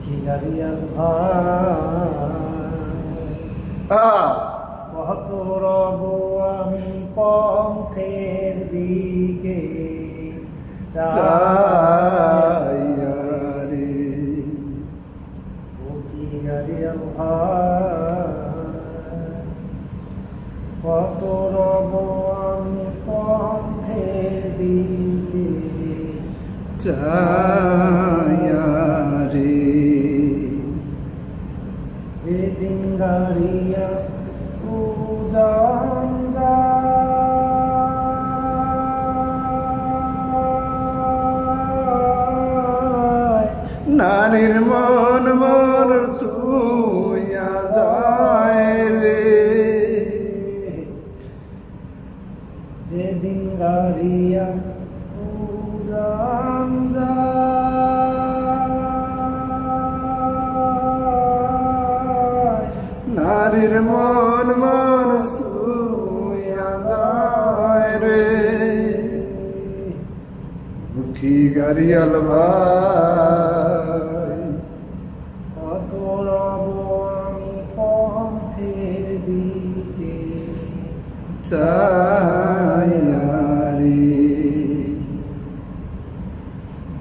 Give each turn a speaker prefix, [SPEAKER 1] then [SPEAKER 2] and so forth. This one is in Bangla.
[SPEAKER 1] খিগারিয়াল ভাই কত রব আমি পথের দিকে
[SPEAKER 2] চাইয়ারে
[SPEAKER 1] ও খিগারিয়াল ভাই কত রব আমি পথের দিকে
[SPEAKER 2] চাইয়ারে
[SPEAKER 1] যেদিন গাড়িয়া উজান যায়
[SPEAKER 2] নারীর মন মোর তুইয়া যায় রে
[SPEAKER 1] যেদিন গাড়িয়া উজান যায়
[SPEAKER 2] নারীর মন মোর সুইয়া যায় রে দুঃখী গাড়িয়াল ভাই
[SPEAKER 1] কত রব আমি পথের দিকে
[SPEAKER 2] চাইয়া